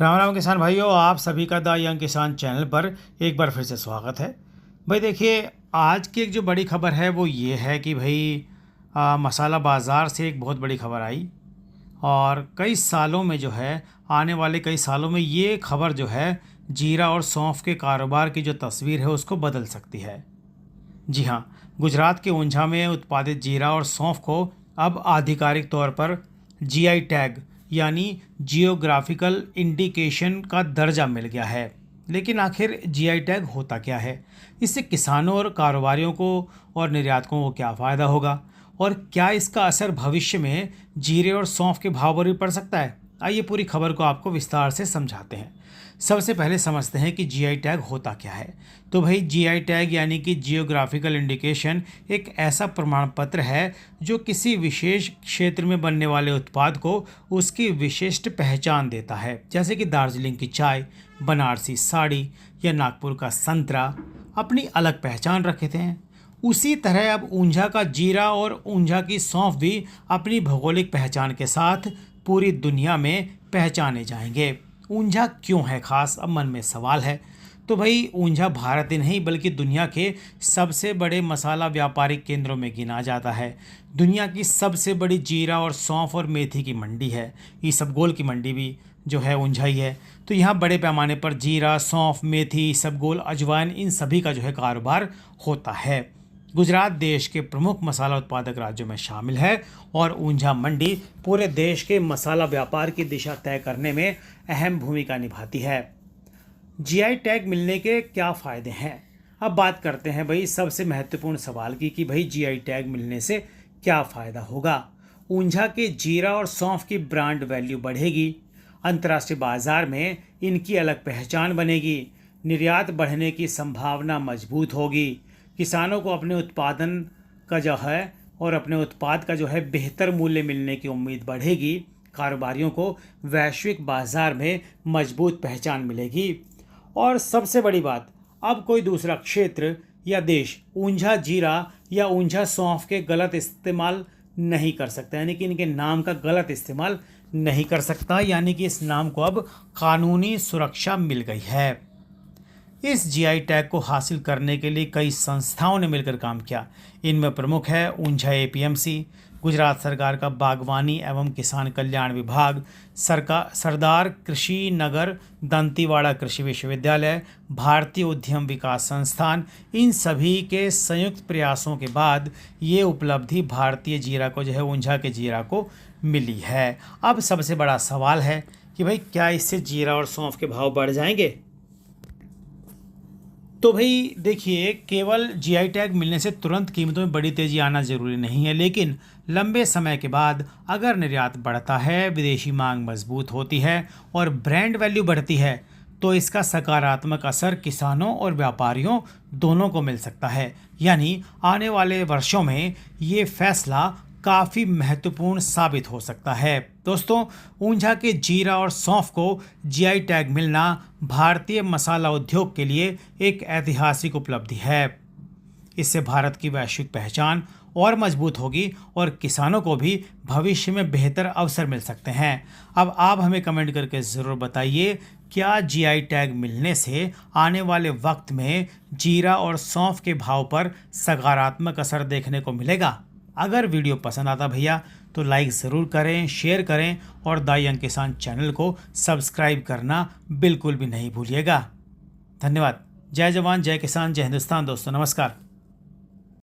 राम राम किसान भाइयों, आप सभी का द यंग किसान चैनल पर एक बार फिर से स्वागत है। भाई देखिए, आज की एक जो बड़ी खबर है वो ये है कि भाई मसाला बाज़ार से एक बहुत बड़ी खबर आई। और कई सालों में जो है, आने वाले कई सालों में ये खबर जो है जीरा और सौंफ के कारोबार की जो तस्वीर है उसको बदल सकती है। जी हाँ, गुजरात के ऊंझा में उत्पादित जीरा और सौंफ को अब आधिकारिक तौर पर जीआई टैग यानी जियोग्राफिकल इंडिकेशन का दर्जा मिल गया है। लेकिन आखिर जीआई टैग होता क्या है? इससे किसानों और कारोबारियों को और निर्यातकों को क्या फ़ायदा होगा? और क्या इसका असर भविष्य में जीरे और सौंफ के भाव पर भी पड़ सकता है? आइए पूरी खबर को आपको विस्तार से समझाते हैं। सबसे पहले समझते हैं कि जीआई टैग होता क्या है। तो भाई, जीआई टैग यानी कि जियोग्राफिकल इंडिकेशन एक ऐसा प्रमाण पत्र है जो किसी विशेष क्षेत्र में बनने वाले उत्पाद को उसकी विशिष्ट पहचान देता है। जैसे कि दार्जिलिंग की चाय, बनारसी साड़ी या नागपुर का संतरा अपनी अलग पहचान रखते हैं। उसी तरह अब ऊंझा का जीरा और ऊंझा की सौंफ भी अपनी भौगोलिक पहचान के साथ पूरी दुनिया में पहचाने जाएंगे। ऊंझा क्यों है खास? अब मन में सवाल है। तो भाई, ऊंझा भारत ही नहीं बल्कि दुनिया के सबसे बड़े मसाला व्यापारिक केंद्रों में गिना जाता है। दुनिया की सबसे बड़ी जीरा और सौंफ और मेथी की मंडी है। इसबगोल की मंडी भी जो है ऊंझा ही है। तो यहाँ बड़े पैमाने पर जीरा, सौंफ, मेथी, इसबगोल, अजवाइन इन सभी का जो है कारोबार होता है। गुजरात देश के प्रमुख मसाला उत्पादक राज्यों में शामिल है और ऊंझा मंडी पूरे देश के मसाला व्यापार की दिशा तय करने में अहम भूमिका निभाती है। जीआई टैग मिलने के क्या फ़ायदे हैं? अब बात करते हैं भाई सबसे महत्वपूर्ण सवाल की कि भाई जीआई टैग मिलने से क्या फ़ायदा होगा। ऊंझा के जीरा और सौंफ की ब्रांड वैल्यू बढ़ेगी, अंतर्राष्ट्रीय बाजार में इनकी अलग पहचान बनेगी, निर्यात बढ़ने की संभावना मजबूत होगी, किसानों को अपने उत्पादन का जो है और अपने उत्पाद का जो है बेहतर मूल्य मिलने की उम्मीद बढ़ेगी, कारोबारियों को वैश्विक बाजार में मजबूत पहचान मिलेगी। और सबसे बड़ी बात, अब कोई दूसरा क्षेत्र या देश ऊंझा जीरा या ऊंझा सौंफ के गलत इस्तेमाल नहीं कर सकता, यानी कि इनके नाम का गलत इस्तेमाल नहीं कर सकता। यानी कि इस नाम को अब कानूनी सुरक्षा मिल गई है। इस जीआई टैग को हासिल करने के लिए कई संस्थाओं ने मिलकर काम किया। इनमें प्रमुख है ऊंझा एपीएमसी, गुजरात सरकार का बागवानी एवं किसान कल्याण विभाग, सरदार कृषि नगर दंतीवाड़ा कृषि विश्वविद्यालय, भारतीय उद्यम विकास संस्थान। इन सभी के संयुक्त प्रयासों के बाद ये उपलब्धि भारतीय जीरा को जो है ऊंझा के जीरा को मिली है। अब सबसे बड़ा सवाल है कि भाई क्या इससे जीरा और सौंफ के भाव बढ़ जाएंगे? तो भाई देखिए, केवल जीआई टैग मिलने से तुरंत कीमतों में बड़ी तेज़ी आना ज़रूरी नहीं है, लेकिन लंबे समय के बाद अगर निर्यात बढ़ता है, विदेशी मांग मजबूत होती है और ब्रांड वैल्यू बढ़ती है तो इसका सकारात्मक असर किसानों और व्यापारियों दोनों को मिल सकता है। यानी आने वाले वर्षों में ये फैसला काफ़ी महत्वपूर्ण साबित हो सकता है। दोस्तों, ऊंझा के जीरा और सौंफ को जीआई टैग मिलना भारतीय मसाला उद्योग के लिए एक ऐतिहासिक उपलब्धि है। इससे भारत की वैश्विक पहचान और मजबूत होगी और किसानों को भी भविष्य में बेहतर अवसर मिल सकते हैं। अब आप हमें कमेंट करके ज़रूर बताइए, क्या जीआई टैग मिलने से आने वाले वक्त में जीरा और सौंफ के भाव पर सकारात्मक असर देखने को मिलेगा? अगर वीडियो पसंद आता भैया तो लाइक ज़रूर करें, शेयर करें और द यंग किसान चैनल को सब्सक्राइब करना बिल्कुल भी नहीं भूलिएगा। धन्यवाद। जय जवान, जय किसान, जय हिंदुस्तान। दोस्तों नमस्कार।